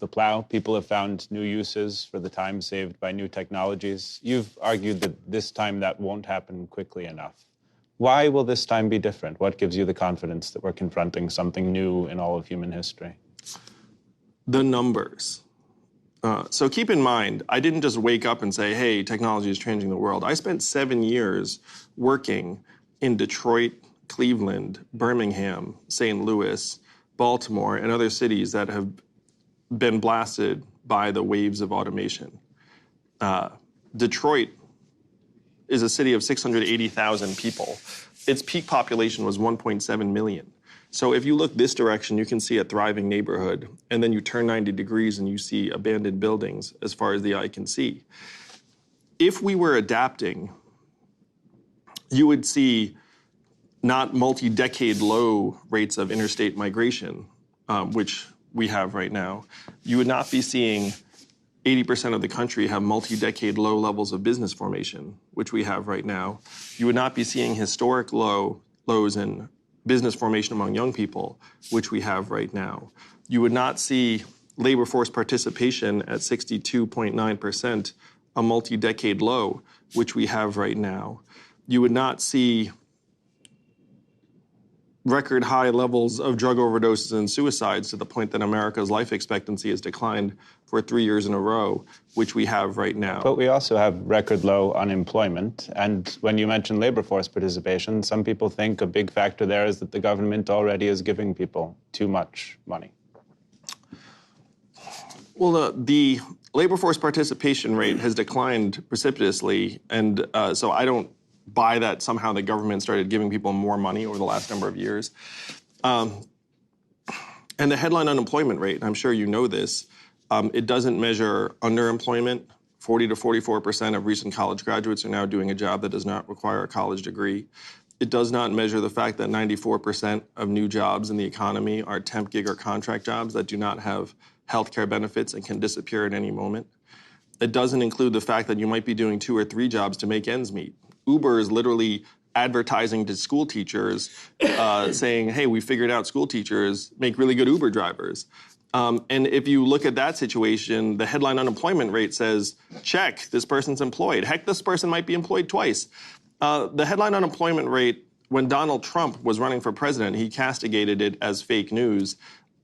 the plow. People have found new uses for the time saved by new technologies. You've argued that this time that won't happen quickly enough. Why will this time be different? What gives you the confidence that we're confronting something new in all of human history? The numbers. So keep in mind, I didn't just wake up and say, hey, technology is changing the world. I spent 7 years working in Detroit, Cleveland, Birmingham, St. Louis, Baltimore, and other cities that have been blasted by the waves of automation. Detroit is a city of 680,000 people. Its peak population was 1.7 million. So if you look this direction, you can see a thriving neighborhood, and then you turn 90 degrees and you see abandoned buildings as far as the eye can see. If we were adapting, you would see not multi-decade low rates of interstate migration, which we have right now. You would not be seeing 80% of the country have multi-decade low levels of business formation, which we have right now. You would not be seeing historic lows in business formation among young people, which we have right now. You would not see labor force participation at 62.9%, a multi-decade low, which we have right now. You would not see record high levels of drug overdoses and suicides to the point that America's life expectancy has declined for 3 years in a row, which we have right now. But we also have record low unemployment. And when you mention labor force participation, some people think a big factor there is that the government already is giving people too much money. Well, the labor force participation rate has declined precipitously, and so I don't buy that somehow the government started giving people more money over the last number of years. And the headline unemployment rate, I'm sure you know this, it doesn't measure underemployment. 40 to 44% of recent college graduates are now doing a job that does not require a college degree. It does not measure the fact that 94% of new jobs in the economy are temp, gig, or contract jobs that do not have healthcare benefits and can disappear at any moment. It doesn't include the fact that you might be doing 2 or 3 jobs to make ends meet. Uber is literally advertising to school teachers saying, hey, we figured out school teachers make really good Uber drivers. And if you look at that situation, the headline unemployment rate says, check, this person's employed. Heck, this person might be employed twice. The headline unemployment rate, when Donald Trump was running for president, he castigated it as fake news.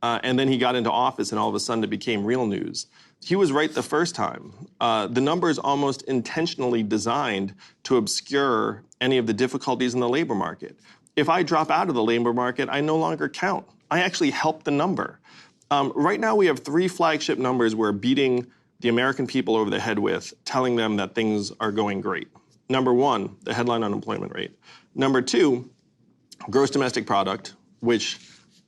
And then he got into office and all of a sudden it became real news. He was right the first time. The number is almost intentionally designed to obscure any of the difficulties in the labor market. If I drop out of the labor market, I no longer count. I actually help the number. Right now we have 3 flagship numbers we're beating the American people over the head with, telling them that things are going great. Number 1, the headline unemployment rate. Number 2, gross domestic product, which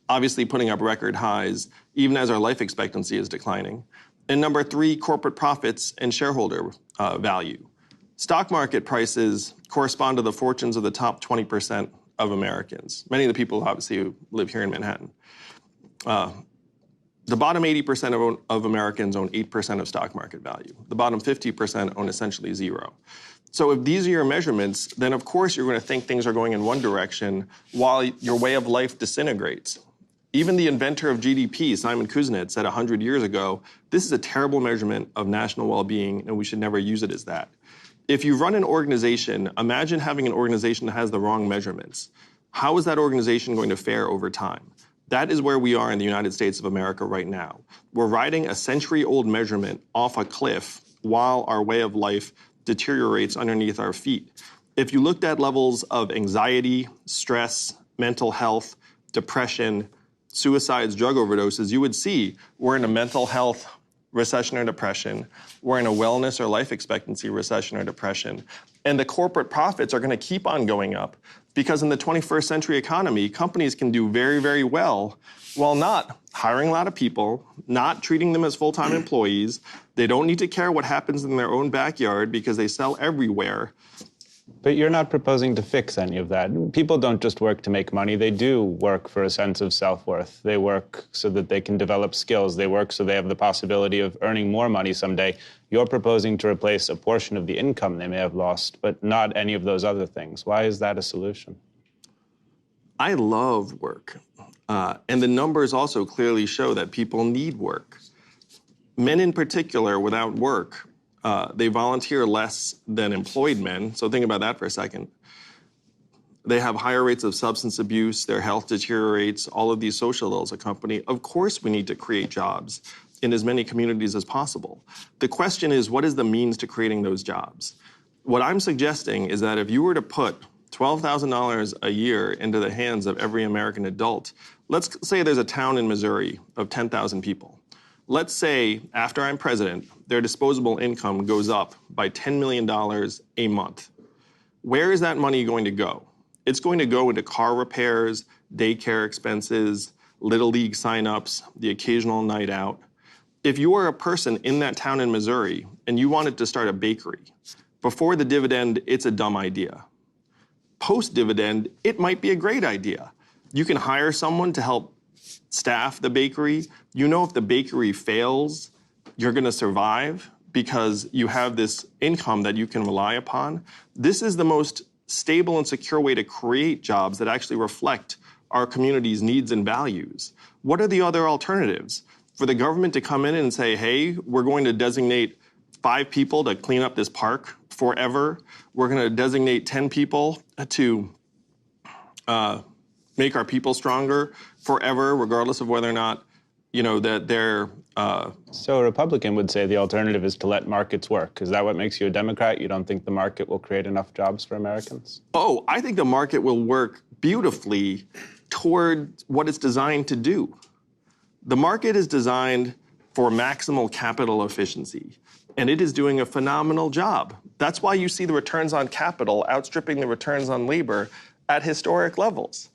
obviously putting up record highs, even as our life expectancy is declining. And number 3, corporate profits and shareholder value. Stock market prices correspond to the fortunes of the top 20% of Americans. Many of the people, obviously, who live here in Manhattan. The bottom 80% of Americans own 8% of stock market value. The bottom 50% own essentially 0. So if these are your measurements, then of course you're going to think things are going in one direction while your way of life disintegrates. Even the inventor of GDP, Simon Kuznets, said 100 years ago, this is a terrible measurement of national well-being and we should never use it as that. If you run an organization, imagine having an organization that has the wrong measurements. How is that organization going to fare over time? That is where we are in the United States of America right now. We're riding a century-old measurement off a cliff while our way of life deteriorates underneath our feet. If you looked at levels of anxiety, stress, mental health, depression, suicides, drug overdoses, you would see we're in a mental health recession or depression. We're in a wellness or life expectancy recession or depression. And the corporate profits are going to keep on going up because in the 21st century economy, companies can do very, very well while not hiring a lot of people, not treating them as full-time employees. They don't need to care what happens in their own backyard because they sell everywhere. But you're not proposing to fix any of that. People don't just work to make money. They do work for a sense of self-worth. They work so that they can develop skills. They work so they have the possibility of earning more money someday. You're proposing to replace a portion of the income they may have lost, but not any of those other things. Why is that a solution? I love work. And the numbers also clearly show that people need work. Men in particular, without work, they volunteer less than employed men. So think about that for a second. They have higher rates of substance abuse, their health deteriorates, all of these social ills accompany. Of course we need to create jobs in as many communities as possible. The question is, what is the means to creating those jobs? What I'm suggesting is that if you were to put $12,000 a year into the hands of every American adult, let's say there's a town in Missouri of 10,000 people. Let's say after I'm president, their disposable income goes up by $10 million a month. Where is that money going to go? It's going to go into car repairs, daycare expenses, Little League signups, the occasional night out. If you are a person in that town in Missouri and you wanted to start a bakery, before the dividend, it's a dumb idea. Post-dividend, it might be a great idea. You can hire someone to help staff the bakery. You know if the bakery fails, you're going to survive because you have this income that you can rely upon. This is the most stable and secure way to create jobs that actually reflect our community's needs and values. What are the other alternatives? For the government to come in and say, hey, we're going to designate 5 people to clean up this park forever. We're going to designate 10 people to make our people stronger forever, regardless of whether or not, that they're... So a Republican would say the alternative is to let markets work. Is that what makes you a Democrat? You don't think the market will create enough jobs for Americans? Oh, I think the market will work beautifully toward what it's designed to do. The market is designed for maximal capital efficiency, and it is doing a phenomenal job. That's why you see the returns on capital outstripping the returns on labor at historic levels.